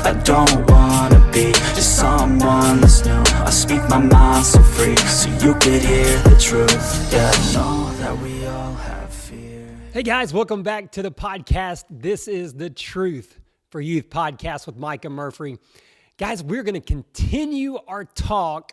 I don't wanna be just someone that's new. I speak my mind so free, so you could hear the truth. Yeah, I know that we all have fear. Hey guys, welcome back to the podcast. This is the Truth for Youth podcast with Micah Murphy. Guys, we're going to continue our talk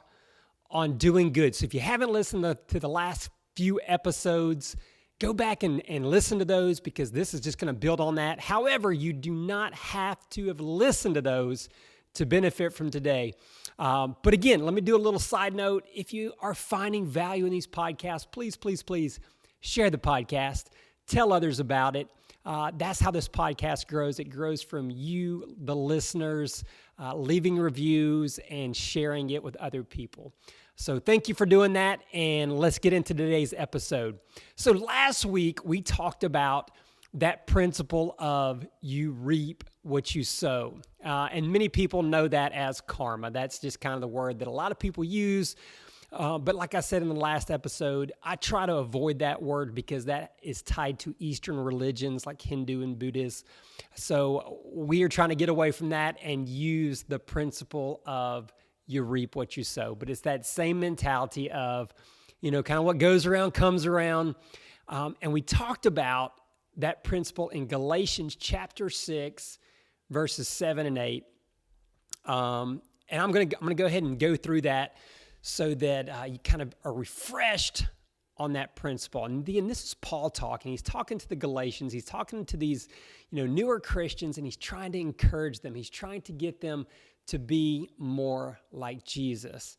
on doing good. So if you haven't listened to the last few episodes, go back and listen to those, because this is just going to build on that. However, you do not have to have listened to those to benefit from today. But again, let me do a little side note. If you are finding value in these podcasts, please share the podcast. Tell others about it. That's how this podcast grows. It grows from you, the listeners, leaving reviews and sharing it with other people. So thank you for doing that, and let's get into today's episode. So last week, we talked about that principle of you reap what you sow. And many people know that as karma. That's just kind of the word that a lot of people use. But like I said in the last episode, I try to avoid that word because that is tied to Eastern religions like Hindu and Buddhist. So we are trying to get away from that and use the principle of you reap what you sow. But it's that same mentality of, kind of what goes around comes around. And we talked about that principle in Galatians chapter 6, verses 7 and 8. And I'm going to go ahead and go through that so that you kind of are refreshed on that principle. And again, this is Paul talking. He's talking to the Galatians. He's talking to these, newer Christians, and he's trying to encourage them. He's trying to get them to be more like Jesus.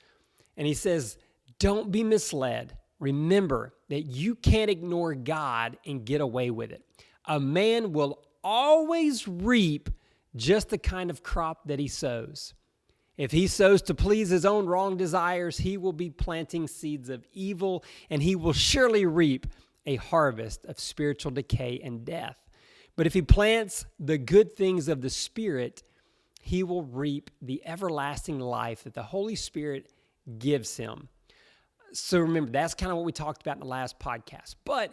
And he says, don't be misled. Remember that you can't ignore God and get away with it. A man will always reap just the kind of crop that he sows. If he sows to please his own wrong desires, he will be planting seeds of evil, and he will surely reap a harvest of spiritual decay and death. But if he plants the good things of the Spirit, he will reap the everlasting life that the Holy Spirit gives him. So remember, that's kind of what we talked about in the last podcast. But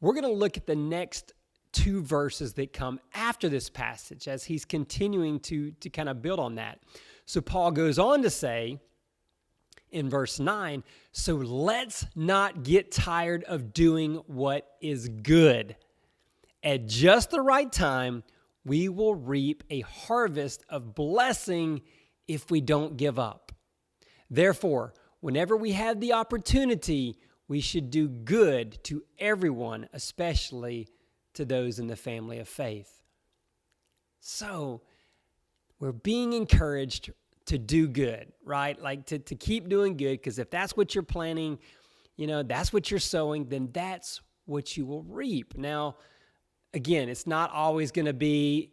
we're going to look at the next two verses that come after this passage as he's continuing to kind of build on that. So Paul goes on to say in verse 9, so let's not get tired of doing what is good. At just the right time, we will reap a harvest of blessing if we don't give up. Therefore, whenever we have the opportunity, we should do good to everyone, especially to those in the family of faith. So, we're being encouraged to do good, right? Like to keep doing good, because if that's what you're planning, that's what you're sowing, then that's what you will reap. Now, again, it's not always going to be,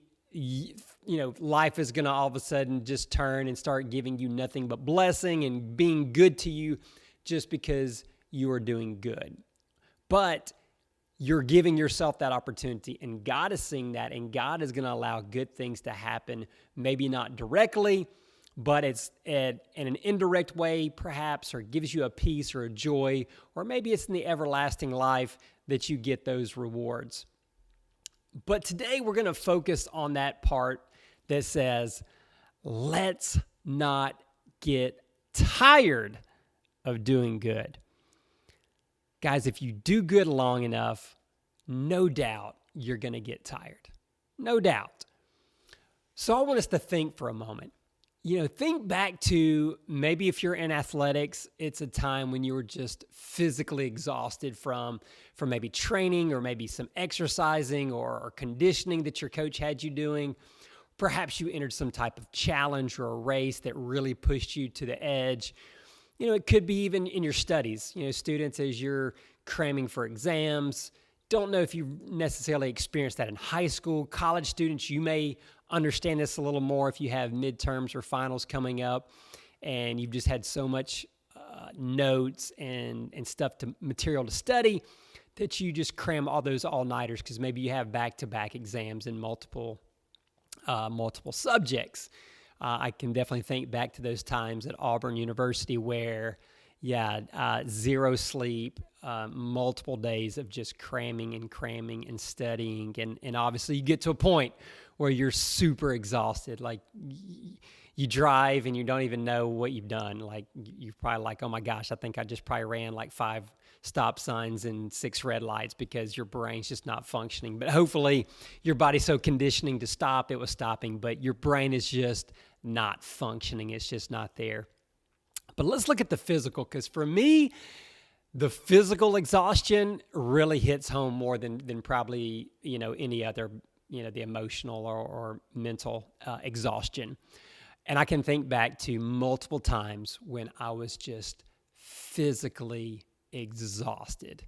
life is going to all of a sudden just turn and start giving you nothing but blessing and being good to you just because you are doing good. But you're giving yourself that opportunity, and God is seeing that, and God is going to allow good things to happen, maybe not directly, but it's in an indirect way, perhaps, or gives you a peace or a joy, or maybe it's in the everlasting life that you get those rewards. But today we're going to focus on that part that says, let's not get tired of doing good. Guys, if you do good long enough, no doubt you're going to get tired. No doubt. So I want us to think for a moment. Think back to maybe if you're in athletics, it's a time when you were just physically exhausted from maybe training or maybe some exercising or conditioning that your coach had you doing. Perhaps you entered some type of challenge or a race that really pushed you to the edge. It could be even in your studies. Students, as you're cramming for exams, don't know if you necessarily experienced that in high school. College students, you may understand this a little more if you have midterms or finals coming up and you've just had so much notes and material to study that you just cram all those all-nighters because maybe you have back-to-back exams in multiple subjects. I can definitely think back to those times at Auburn University where Zero sleep, multiple days of just cramming and studying. And obviously you get to a point where you're super exhausted. Like you drive and you don't even know what you've done. Like you're probably like, oh my gosh, I think I just probably ran like 5 stop signs and 6 red lights, because your brain's just not functioning. But hopefully your body's so conditioning to stop, it was stopping, but your brain is just not functioning. It's just not there. But let's look at the physical, because for me, the physical exhaustion really hits home more than probably, any other, the emotional or mental exhaustion. And I can think back to multiple times when I was just physically exhausted,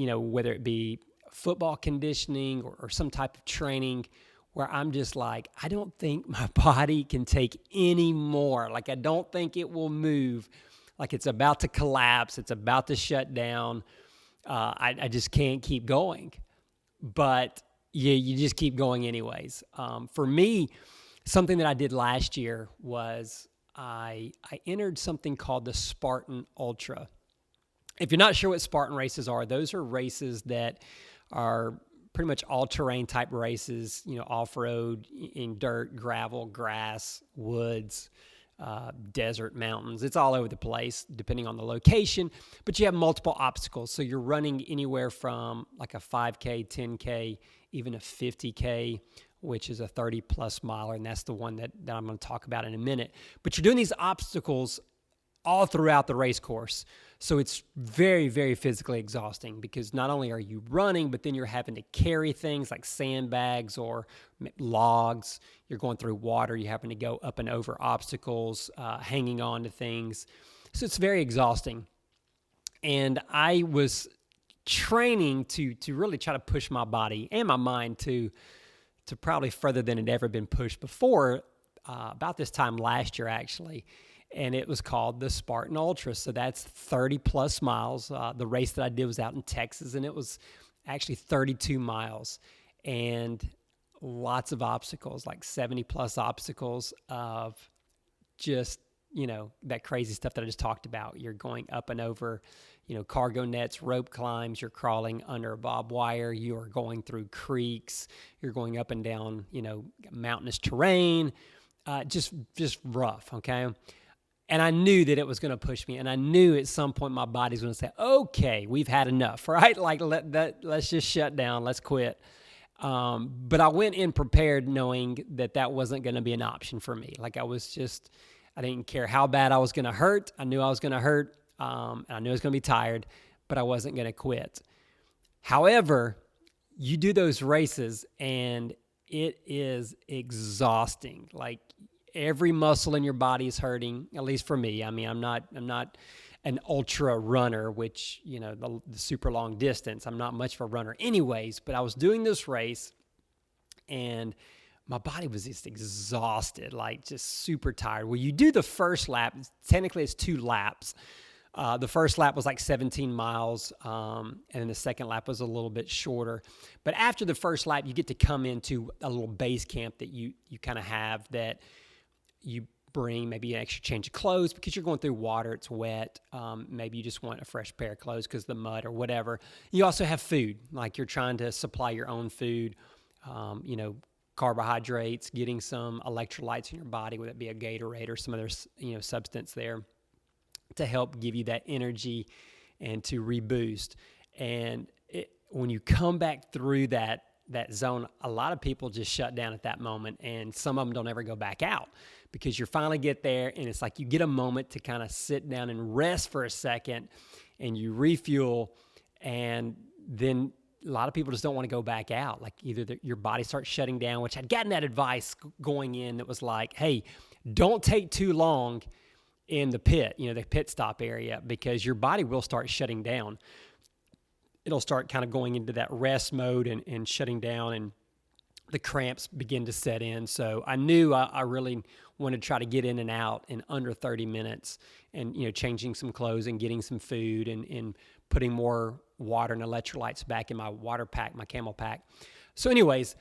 whether it be football conditioning or some type of training, where I'm just like, I don't think my body can take any more. Like, I don't think it will move. Like, it's about to collapse. It's about to shut down. I just can't keep going. But yeah, you just keep going anyways. For me, something that I did last year was I entered something called the Spartan Ultra. If you're not sure what Spartan races are, those are races that are pretty much all-terrain type races, off-road, in dirt, gravel, grass, woods, desert, mountains. It's all over the place, depending on the location, but you have multiple obstacles. So you're running anywhere from like a 5K, 10K, even a 50K, which is a 30-plus miler, and that's the one that I'm going to talk about in a minute. But you're doing these obstacles all throughout the race course. So it's very, very physically exhausting, because not only are you running, but then you're having to carry things like sandbags or logs. You're going through water. You're having to go up and over obstacles, hanging on to things. So it's very exhausting. And I was training to really try to push my body and my mind to probably further than it ever been pushed before, about this time last year, actually. And it was called the Spartan Ultra. So that's 30-plus miles. The race that I did was out in Texas, and it was actually 32 miles. And lots of obstacles, like 70-plus obstacles of just, that crazy stuff that I just talked about. You're going up and over, cargo nets, rope climbs. You're crawling under barbed wire. You are going through creeks. You're going up and down, mountainous terrain. Just rough, okay? And I knew that it was going to push me. And I knew at some point my body's going to say, okay, we've had enough, right? Like, let's just shut down. Let's quit. But I went in prepared knowing that wasn't going to be an option for me. Like, I didn't care how bad I was going to hurt. I knew I was going to hurt. And I knew I was going to be tired, but I wasn't going to quit. However, you do those races and it is exhausting. Like, every muscle in your body is hurting, at least for me. I mean, I'm not an ultra runner, which, the super long distance. I'm not much of a runner anyways, but I was doing this race and my body was just exhausted, like just super tired. Well, you do the first lap. Technically, it's 2 laps. The first lap was like 17 miles, and then the second lap was a little bit shorter. But after the first lap, you get to come into a little base camp that you kind of have, that you bring maybe an extra change of clothes because you're going through water, it's wet. Maybe you just want a fresh pair of clothes because of the mud or whatever. You also have food, like you're trying to supply your own food, carbohydrates, getting some electrolytes in your body, whether it be a Gatorade or some other, substance there to help give you that energy and to reboost. And when you come back through that zone, a lot of people just shut down at that moment, and some of them don't ever go back out, because you finally get there and it's like you get a moment to kind of sit down and rest for a second and you refuel, and then a lot of people just don't want to go back out. Like, either your body starts shutting down, which I'd gotten that advice going in that was like, hey, don't take too long in the pit, the pit stop area, because your body will start shutting down. It'll start kind of going into that rest mode and shutting down, and the cramps begin to set in. So I knew I really wanted to try to get in and out in under 30 minutes, and, changing some clothes and getting some food and putting more water and electrolytes back in my water pack, my camel pack. So anyways,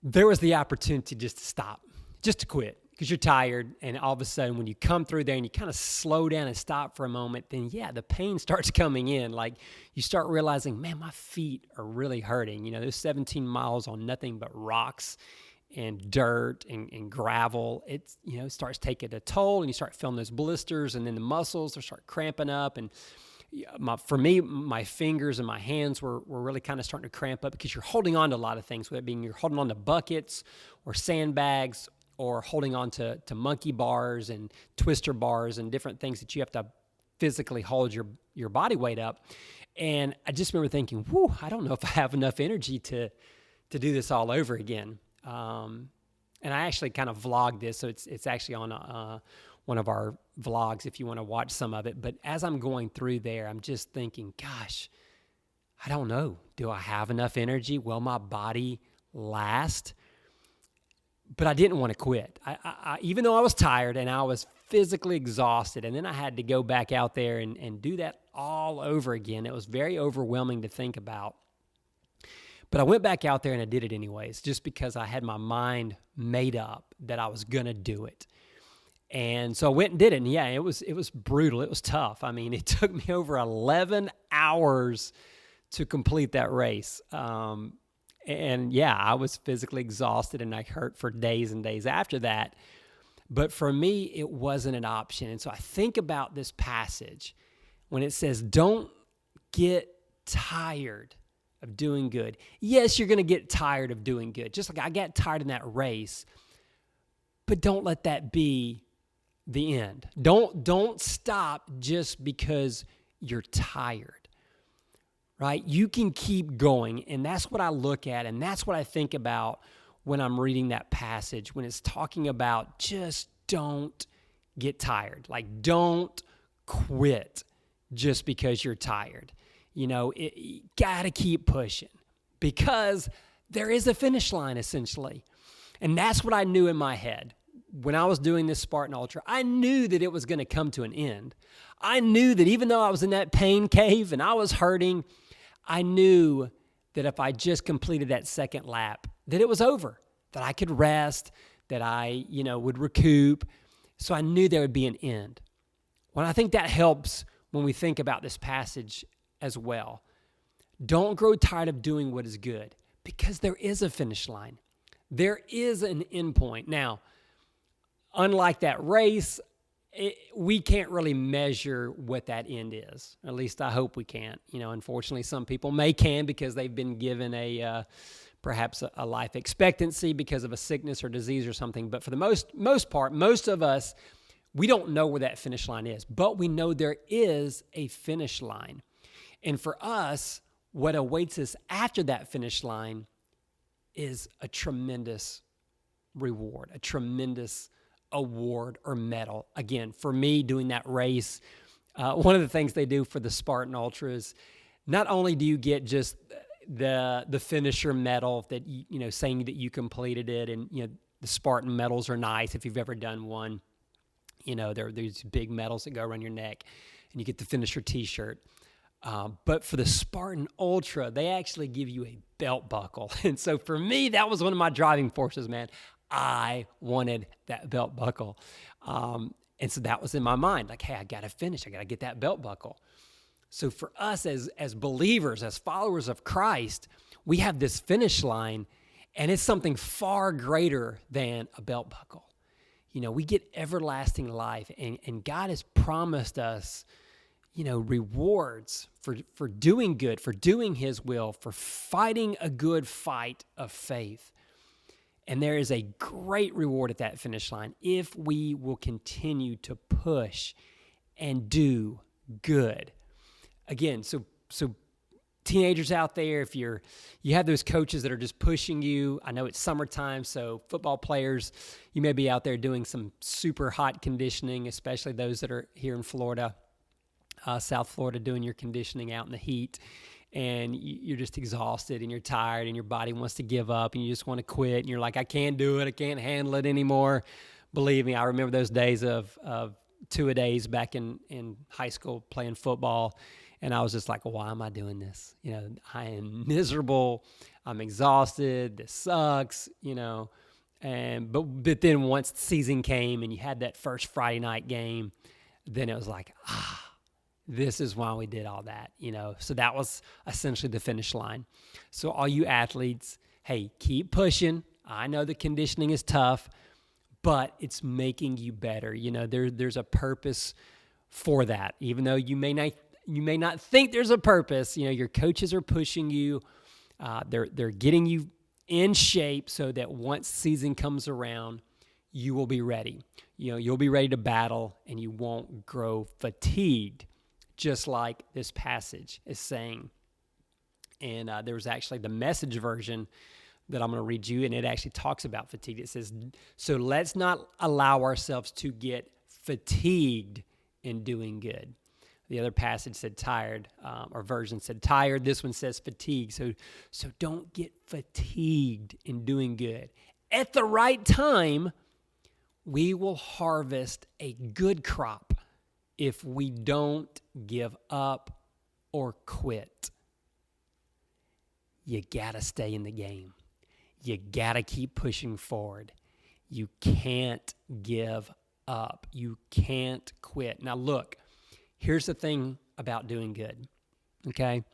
there was the opportunity just to stop, just to quit. because you're tired, and all of a sudden when you come through there and you kind of slow down and stop for a moment, then yeah, the pain starts coming in. Like you start realizing, man, my feet are really hurting. You know, those 17 miles on nothing but rocks and dirt and gravel, it starts taking a toll, and you start feeling those blisters, and then the muscles start cramping up. And for me, my fingers and my hands were really kind of starting to cramp up because you're holding on to a lot of things, whether it being you're holding on to buckets or sandbags or holding on to monkey bars and twister bars and different things that you have to physically hold your body weight up. And I just remember thinking, whew, I don't know if I have enough energy to do this all over again. And I actually kind of vlogged this, so it's actually on one of our vlogs if you want to watch some of it. But as I'm going through there, I'm just thinking, gosh, I don't know. Do I have enough energy? Will my body last? But I didn't want to quit. I even though I was tired and I was physically exhausted, and then I had to go back out there and do that all over again. It was very overwhelming to think about. But I went back out there and I did it anyways, just because I had my mind made up that I was going to do it. And so I went and did it. And yeah, it was brutal. It was tough. I mean, it took me over 11 hours to complete that race. And yeah, I was physically exhausted and I hurt for days and days after that. But for me, it wasn't an option. And so I think about this passage when it says, don't get tired of doing good. Yes, you're going to get tired of doing good. Just like I got tired in that race, but don't let that be the end. Don't stop just because you're tired, right? You can keep going, and that's what I look at, and that's what I think about when I'm reading that passage, when it's talking about just don't get tired. Like, don't quit just because you're tired. You got to keep pushing because there is a finish line, essentially. And that's what I knew in my head. When I was doing this Spartan Ultra, I knew that it was going to come to an end. I knew that even though I was in that pain cave and I was hurting, I knew that if I just completed that second lap, that it was over, that I could rest, that I, would recoup. So I knew there would be an end. Well, I think that helps when we think about this passage as well. Don't grow tired of doing what is good, because there is a finish line. There is an end point. Now, unlike that race, we can't really measure what that end is. At least I hope we can't. Unfortunately, some people can because they've been given perhaps a life expectancy because of a sickness or disease or something. But for the most part, most of us, we don't know where that finish line is, but we know there is a finish line. And for us, what awaits us after that finish line is a tremendous reward, a tremendous award or medal. Again, for me, doing that race, one of the things they do for the Spartan Ultras, not only do you get just the finisher medal that saying that you completed it, and the Spartan medals are nice if you've ever done one. They're these big medals that go around your neck, and you get the finisher T-shirt. But for the Spartan Ultra, they actually give you a belt buckle. And so for me, that was one of my driving forces, man. I wanted that belt buckle. And so that was in my mind, like, hey, I got to finish. I got to get that belt buckle. So for us as believers, as followers of Christ, we have this finish line, and it's something far greater than a belt buckle. We get everlasting life, and God has promised us rewards for doing good, for doing His will, for fighting a good fight of faith. And there is a great reward at that finish line if we will continue to push and do good. Again, so teenagers out there, if you have those coaches that are just pushing you, I know it's summertime, so football players, you may be out there doing some super hot conditioning, especially those that are here in Florida. South Florida, doing your conditioning out in the heat, and you're just exhausted and you're tired and your body wants to give up and you just want to quit and you're like, I can't do it, I can't handle it anymore. Believe me, I remember those days of two-a-days back in high school playing football, and I was just like, why am I doing this? I am miserable, I'm exhausted, this sucks, But then once the season came and you had that first Friday night game, then it was like, this is why we did all that, So that was essentially the finish line. So all you athletes, hey, keep pushing. I know the conditioning is tough, but it's making you better. There's a purpose for that. Even though you may not think there's a purpose, your coaches are pushing you. They're getting you in shape so that once season comes around, you will be ready. You'll be ready to battle and you won't grow fatigued, just like this passage is saying. And there was actually the Message version that I'm going to read you, and it actually talks about fatigue. It says, so let's not allow ourselves to get fatigued in doing good. The other passage said tired, or version said tired. This one says fatigue. So don't get fatigued in doing good. At the right time, we will harvest a good crop if we don't give up or quit. You got to stay in the game. You got to keep pushing forward. You can't give up. You can't quit. Now, look, here's the thing about doing good, okay?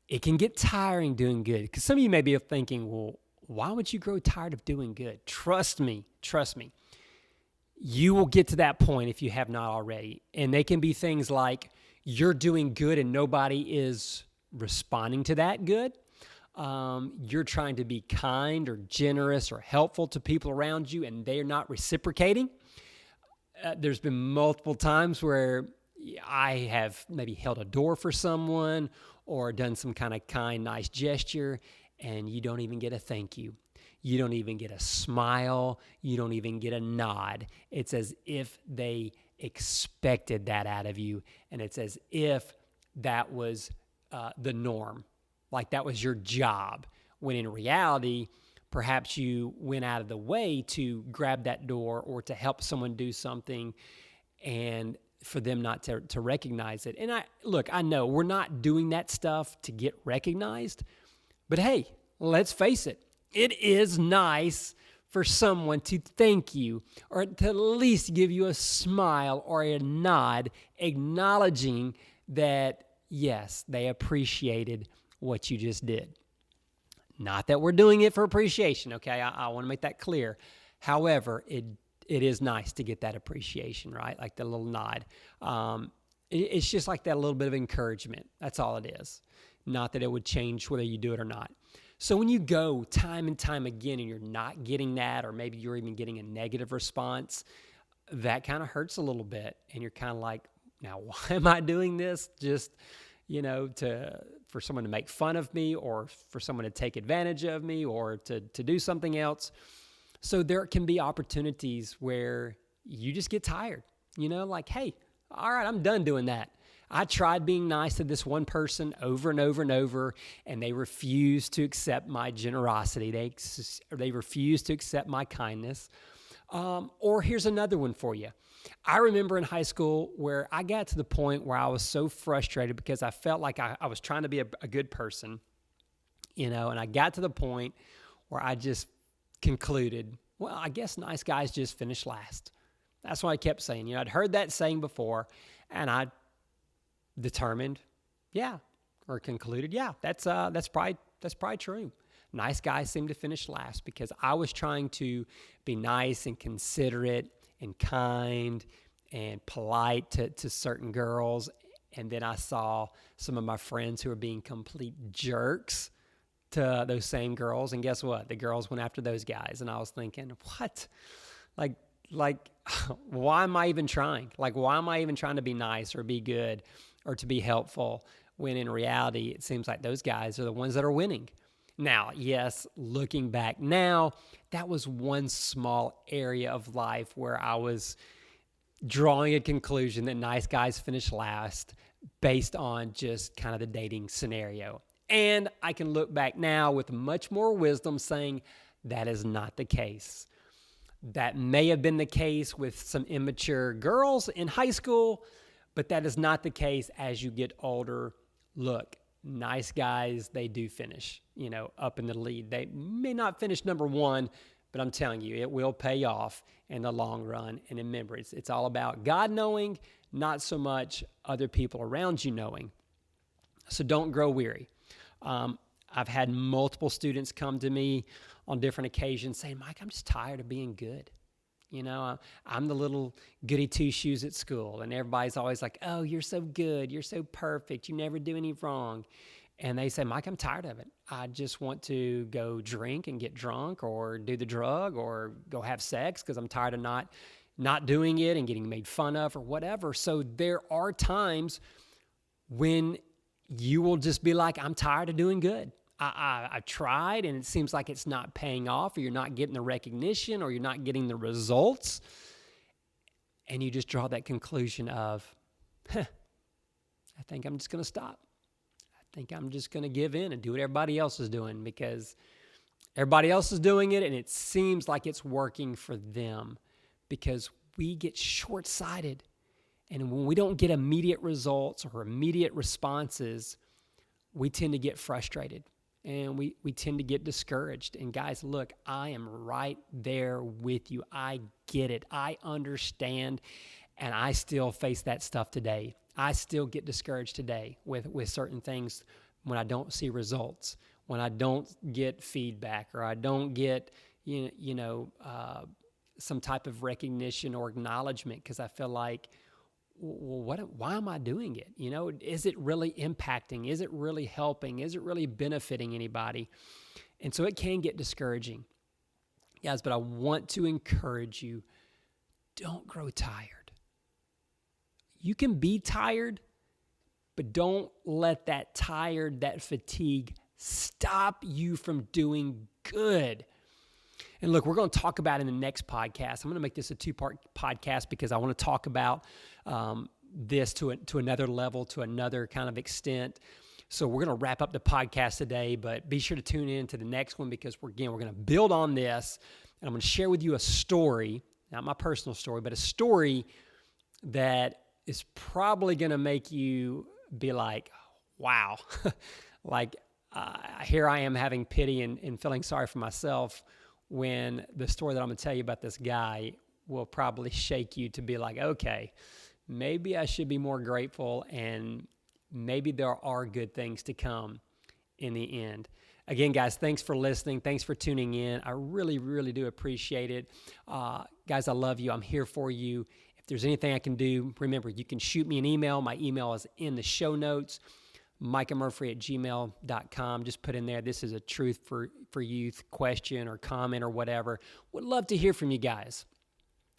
It can get tiring doing good because some of you may be thinking, well, why would you grow tired of doing good? Trust me. You will get to that point if you have not already. And they can be things like you're doing good and nobody is responding to that good. You're trying to be kind or generous or helpful to people around you and they're not reciprocating. There's been multiple times where I have maybe held a door for someone or done some kind of kind, nice gesture, and you don't even get a thank you. You don't even get a smile. You don't even get a nod. It's as if they expected that out of you, and it's as if that was the norm, like that was your job, when in reality, perhaps you went out of the way to grab that door or to help someone do something and for them not to recognize it. And I know we're not doing that stuff to get recognized, but hey, let's face it. It is nice for someone to thank you or to at least give you a smile or a nod, acknowledging that, yes, they appreciated what you just did. Not that we're doing it for appreciation, okay? I want to make that clear. However, it is nice to get that appreciation, right? Like the little nod. It's just like that little bit of encouragement. That's all it is. Not that it would change whether you do it or not. So when you go time and time again and you're not getting that, or maybe you're even getting a negative response, that kind of hurts a little bit. And you're kind of like, now, why am I doing this? Just, for someone to make fun of me or for someone to take advantage of me or to do something else. So there can be opportunities where you just get tired, like, hey, all right, I'm done doing that. I tried being nice to this one person over and over and over, and they refused to accept my generosity. They refused to accept my kindness. Or here's another one for you. I remember in high school where I got to the point where I was so frustrated because I felt like I was trying to be a good person, and I got to the point where I just concluded, well, I guess nice guys just finish last. That's what I kept saying. I'd heard that saying before, and I determined, concluded, that's probably true. Nice guys seem to finish last because I was trying to be nice and considerate and kind and polite to certain girls. And then I saw some of my friends who were being complete jerks to those same girls. And guess what? The girls went after those guys. And I was thinking, what? Like, why am I even trying? Like, why am I even trying to be nice or be good or to be helpful when in reality, it seems like those guys are the ones that are winning? Now, yes, looking back now, that was one small area of life where I was drawing a conclusion that nice guys finish last based on just kind of the dating scenario. And I can look back now with much more wisdom saying that is not the case. That may have been the case with some immature girls in high school, but that is not the case as you get older. Look, nice guys, they do finish, up in the lead. They may not finish number one, but I'm telling you, it will pay off in the long run. And remember, it's all about God knowing, not so much other people around you knowing. So don't grow weary. I've had multiple students come to me on different occasions saying, Mike, I'm just tired of being good. I'm the little goody two-shoes at school, and everybody's always like, oh, you're so good, you're so perfect, you never do any wrong. And they say, Mike, I'm tired of it. I just want to go drink and get drunk or do the drug or go have sex because I'm tired of not doing it and getting made fun of or whatever. So there are times when you will just be like, I'm tired of doing good. I've tried and it seems like it's not paying off, or you're not getting the recognition, or you're not getting the results. And you just draw that conclusion of, I think I'm just going to stop. I think I'm just going to give in and do what everybody else is doing because everybody else is doing it and it seems like it's working for them, because we get short-sighted. And when we don't get immediate results or immediate responses, we tend to get frustrated. And we tend to get discouraged. And guys, look, I am right there with you. I get it. I understand. And I still face that stuff today. I still get discouraged today with certain things when I don't see results, when I don't get feedback, or I don't get, some type of recognition or acknowledgement, because I feel like, well, why am I doing it? Is it really impacting? Is it really helping? Is it really benefiting anybody? And so it can get discouraging. Guys, but I want to encourage you, don't grow tired. You can be tired, but don't let that fatigue stop you from doing good. And look, we're going to talk about in the next podcast. I'm going to make this a 2-part podcast because I want to talk about this to another level, to another kind of extent. So we're going to wrap up the podcast today, but be sure to tune in to the next one, because we're going to build on this. And I'm going to share with you a story, not my personal story, but a story that is probably going to make you be like, wow, here I am having pity and feeling sorry for myself, when the story that I'm going to tell you about this guy will probably shake you to be like, okay, maybe I should be more grateful, and maybe there are good things to come in the end. Again, guys, thanks for listening. Thanks for tuning in. I really, really do appreciate it. Guys, I love you. I'm here for you. If there's anything I can do, remember, you can shoot me an email. My email is in the show notes. MicahMurphy@gmail.com. Just put in there, this is a Truth for Youth question or comment or whatever. Would love to hear from you guys.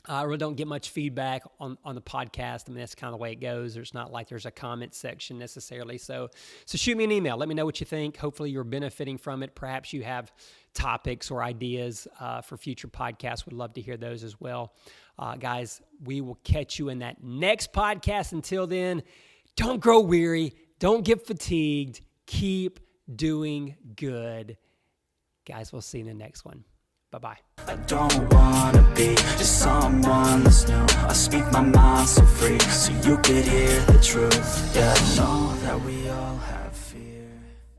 I really don't get much feedback on the podcast. I mean, that's kind of the way it goes. There's not like there's a comment section necessarily. So shoot me an email. Let me know what you think. Hopefully you're benefiting from it. Perhaps you have topics or ideas for future podcasts. Would love to hear those as well. Guys, we will catch you in that next podcast. Until then, don't grow weary. Don't get fatigued. Keep doing good. Guys, we'll see you in the next one. Bye-bye. I don't wanna be just someone that's new. I speak my mind so free, so you could hear the truth. Yeah, I know that we all have